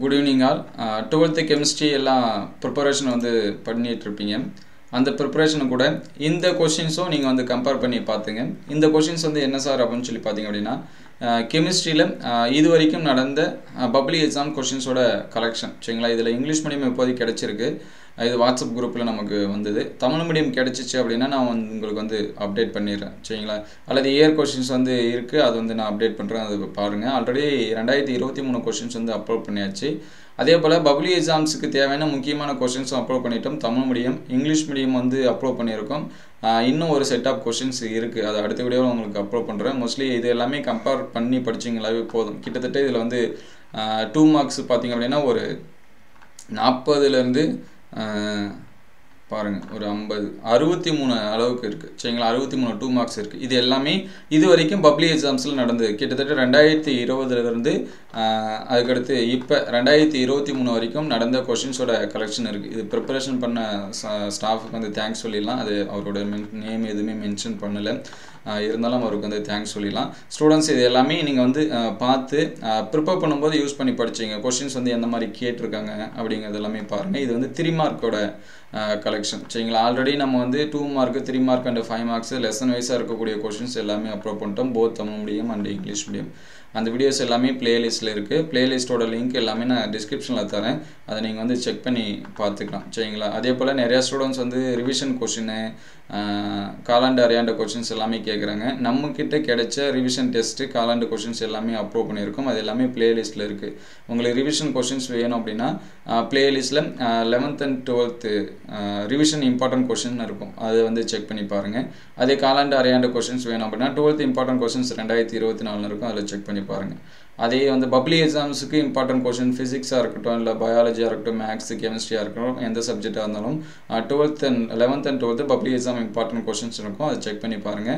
Good evening all. 12th chemistry எல்லாம் preparation வந்து பண்ணிட்டு இருப்பீங்க. அந்த preparation கூட இந்த क्वेश्चंஸும் நீங்க வந்து கம்பேர் பண்ணி பாத்துங்க. இந்த क्वेश्चंस வந்து என்ன சார் அப்படினு சொல்லி பாத்தீங்க அப்படினா கெமிஸ்ட்ரியில இதுவரைக்கும் நடந்த பப்ளிக் எக்ஸாம் क्वेश्चंस ஓட கலெக்ஷன். சரிங்களா? இதுல இங்கிலீஷ் மீடியம் இப்போதைக்கு கிடைச்சிருக்கு. இது வாட்ஸ்அப் குரூப்ல நமக்கு வந்தது. தமிழ் மீடியம் கிடைச்சிச்சு அப்படினா நான் உங்களுக்கு வந்து அப்டேட் பண்ணிறேன். சரிங்களா? அல்லது இயர் क्वेश्चंस வந்து இருக்கு. அது வந்து நான் அப்டேட் பண்றேன். அது பாருங்க. ஆல்ரெடி 2023 क्वेश्चंस வந்து அப்லோட் பண்ணியாச்சு. அதேபோல பப்ளிக் எக்ஸாம்ஸ்க்கு தேவையான முக்கியமான क्वेश्चंस அப்லோட் பண்ணிட்டோம். தமிழ் மீடியம், இங்கிலீஷ் மீடியம் வந்து அப்லோட் பண்ணியிருக்கோம். இன்னும் ஒரு செட் ஆஃப் क्वेश्चंस இருக்கு. அது அடுத்த வீடியோல உங்களுக்கு அப்லோட் பண்றேன். மோஸ்ட்லி இது எல்லாமே கம்பேர் பண்ணி படிச்சீங்களாவே போதும். கிட்டத்தட்ட இதுல வந்து 2 மார்க்ஸ் பாத்தீங்க அப்படினா ஒரு 40 ல இருந்து பாருங்க ஒரு 50 63 அளவுக்கு இருக்கு. சரிங்களா? 63 2 மார்க்ஸ் இருக்கு. இது எல்லாமே இதுவரைக்கும் பப்ளிக் எக்ஸாம்ஸ்ல நடந்தது. கிட்டத்தட்ட 2020 ல இருந்து அதுக்கு அடுத்து இப்ப 2023 வரைக்கும் நடந்த क्वेश्चंस ஓட கலெக்ஷன் இருக்கு. இது பிரிப்பரேஷன் பண்ண ஸ்டாஃப்க்கு வந்து தேங்க்ஸ் சொல்லிடலாம். அது அவரோட நேம் எதுவுமே மென்ஷன் பண்ணல. இருந்தாலும் அவருக்கு வந்து தேங்க்ஸ் சொல்லிடலாம். ஸ்டூடண்ட்ஸ் இது எல்லாமே நீங்க வந்து பார்த்து ப்ரிப்பேர் பண்ணும்போது யூஸ் பண்ணி படிச்சீங்க. क्वेश्चंस வந்து எந்த மாதிரி கேட்டிருக்காங்க அப்படிங்கறது எல்லாமே பாருங்க. இது வந்து 3 மார்க்கோட கலெக்ஷன். சரிங்களா? ஆல்ரெடி நம்ம வந்து 2 mark 3 mark and 5 marks lesson வைஸா இருக்கக்கூடிய क्वेश्चंस எல்லாமே அப்லோட் பண்ணிட்டோம். both Tamil medium and English medium. அந்த வீடியோஸ் எல்லாமே பிளேலிஸ்ட்ல இருக்கு. பிளேலிஸ்டோட லிங்க் எல்லாமே நான் டிஸ்கிரிப்ஷன்ல தரேன். அதை நீங்க வந்து செக் பண்ணி பார்த்துக்கலாம். சரிங்களா? அதேபோல நிறைய ஸ்டூடண்ட்ஸ் வந்து ரிவிஷன் क्वेश्चन காலாண்டு அரையாண்டு क्वेश्चंस எல்லாமே கேக்குறாங்க. நம்ம கிட்ட கிடைச்ச ரிவிஷன் டெஸ்ட் காலாண்டு क्वेश्चंस எல்லாமே அப்லோட் பண்ணியிருக்கோம். அது எல்லாமே பிளேலிஸ்ட்ல இருக்கு. உங்களுக்கு ரிவிஷன் क्वेश्चंस வேணும் அப்படினா பிளேலிஸ்ட்ல 11th and 12th revision important question இருக்கும். அதை வந்து செக் பண்ணி பாருங்க. அதே காலாண்டு அரையாண்டு क्वेश्चंस வேணும் அப்படினா 12th இம்பார்ட்டன்ட் क्वेश्चंस 2024 இருக்கும். அதை செக் பண்ணி பாருங்க. அதே வந்து பப்ளிக் எக்ஸாம்ஸ்க்கு இம்பார்ட்டன்ட் क्वेश्चन பிசிக்ஸா இருக்கட்டும் இல்ல பயாலஜியா இருக்கட்டும் மேத்ஸ் கெமிஸ்ட்ரியா இருக்கட்டும் எந்த சப்ஜெக்ட்டா இருந்தாலும் 11th and 12th public exam important questions இருக்கும். அதை செக் பண்ணி பாருங்க.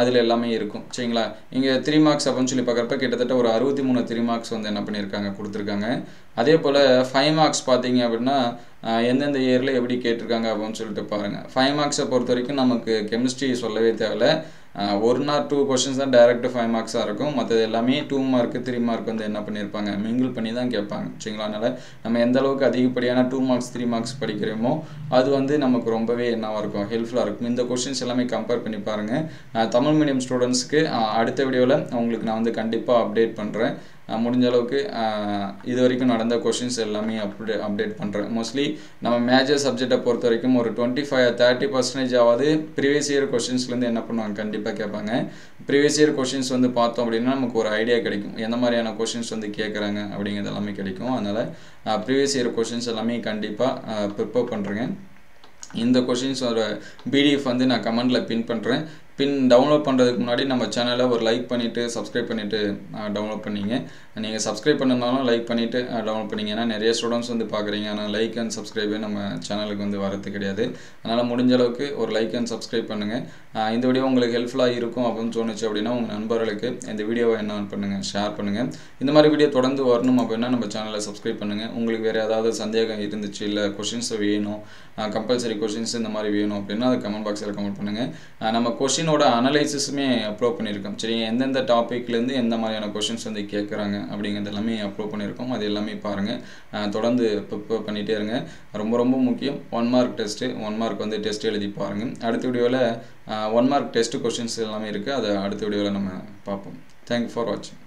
அதுல எல்லாமே இருக்கும். சரிங்களா? இங்க 3 மார்க்ஸ் அப்படினு சொல்லி பார்க்கறப்ப கிட்டத்தட்ட ஒரு 63 3 மார்க்ஸ் வந்து என்ன பண்ணிருக்காங்க கொடுத்திருக்காங்க. அதேபோல 5 மார்க்ஸ் பாத்தீங்க அப்படினா எந்தெந்த இயர்ல எப்படி கேட்டிருக்காங்க அப்படினு சொல்லிட்டு பாருங்க. 5 மார்க்ஸை பொறுத்தவரைக்கும் நமக்கு கெமிஸ்ட்ரி சொல்லவே தேவையில்ல. 1 or 2 क्वेश्चंस தான் டைரக்ட் 5 மார்க்ஸா இருக்கும். மற்றது எல்லாமே 2 மார்க் 3 மார்க் வந்து என்ன பண்ணிருப்பாங்க மிங்கிள் பண்ணி தான் கேட்பாங்க. சரிங்களா? அதனால நம்ம எந்த அளவுக்கு அதிகப்படியான 2 மார்க்ஸ் 3 மார்க்ஸ் படிக்கிறோமோ அது வந்து நமக்கு ரொம்பவே என்னவா இருக்கும் ஹெல்ப்ஃபுல்லா இருக்கும். இந்த क्वेश्चंस எல்லாமே கம்பேர் பண்ணி பாருங்க. தமிழ் மீடியம் ஸ்டூடண்ட்ஸ்க்கு அடுத்த வீடியோல உங்களுக்கு நான் வந்து கண்டிப்பா அப்டேட் பண்றேன். முடிஞ்ச அளவுக்கு இதுவரைக்கும் நடந்த क्वेश्चंस எல்லாமே அப்டேட் பண்றேன். மோஸ்ட்லி நம்ம மேஜர் சப்ஜெக்ட்டை பொறுத்தவரைக்கும் ஒரு 25-30% ஆவது previous year क्वेश्चंसல இருந்து என்ன பண்ணுவாங்க கண்டிப்பா கேட்பாங்க. previous year क्वेश्चंस வந்து பார்த்தோம் அப்படினா நமக்கு ஒரு ஐடியா கிடைக்கும். என்ன மாதிரியான क्वेश्चंस வந்து கேக்குறாங்க அப்படிங்கிறது எல்லாமே கிடைக்கும். அதனால previous year क्वेश्चंस எல்லாமே கண்டிப்பா ப்ரிப்பேர் பண்றேங்க. இந்த क्वेश्चंस ஓட PDF வந்து நான் கமெண்ட்ல பின் பண்றேன். டவுன்லோட் பண்றதுக்கு முன்னாடி நம்ம சேனலை ஒரு லைக் பண்ணிட்டு சப்ஸ்கிரைப் பண்ணிட்டு டவுன்லோட் பண்ணீங்க. நீங்க சப்ஸ்கிரைப் பண்ணனாலும் லைக் பண்ணிட்டு டவுன்லோட் பண்ணீங்கன்னா நிறைய ஸ்டூடண்ட்ஸ் வந்து பாக்குறீங்க. ஆனா லைக் and subscribe நம்ம சேனலுக்கு வந்து வரது கிடையாது. அதனால முடிஞ்ச அளவுக்கு ஒரு லைக் and subscribe பண்ணுங்க. இந்த வீடியோ உங்களுக்கு ஹெல்ப்ஃபுல்லா இருக்கும் அப்படினு தோணுச்சு அப்படினா உங்க நண்பர்களுக்கு இந்த வீடியோவை என்ன பண்ணுங்க ஷேர் பண்ணுங்க. இந்த மாதிரி வீடியோ தொடர்ந்து வரணும் அப்படினா நம்ம சேனலை சப்ஸ்கிரைப் பண்ணுங்க. உங்களுக்கு வேற ஏதாவது சந்தேகம் இருந்துச்சு இல்ல क्वेश्चंस வேணும் கம்பல்சரி क्वेश्चंस இந்த மாதிரி வேணும் அப்படினா அது கமெண்ட் பாக்ஸ்ல கமெண்ட் பண்ணுங்க. நம்ம क्वेश्चन ஓட அனலைசிஸ்மே அப்லோட் பண்ணிருக்கோம். சரி எந்தெந்த டாபிக்ல இருந்து எந்த மாதிரியான क्वेश्चंस வந்து கேக்குறாங்க அப்படிங்கறது எல்லாமே அப்லோட் பண்ணிருக்கோம். அது எல்லாமே பாருங்க. தொடர்ந்து ப்ரிப்பேர் பண்ணிட்டே இருங்க. ரொம்ப ரொம்ப முக்கியம் 1 மார்க் டெஸ்ட் 1 மார்க் வந்து டெஸ்ட் எழுதி பாருங்க. அடுத்த வீடியோல 1 மார்க் டெஸ்ட் क्वेश्चंस எல்லாமே இருக்கு. அத அடுத்த வீடியோல நம்ம பாப்போம். Thank you for watching.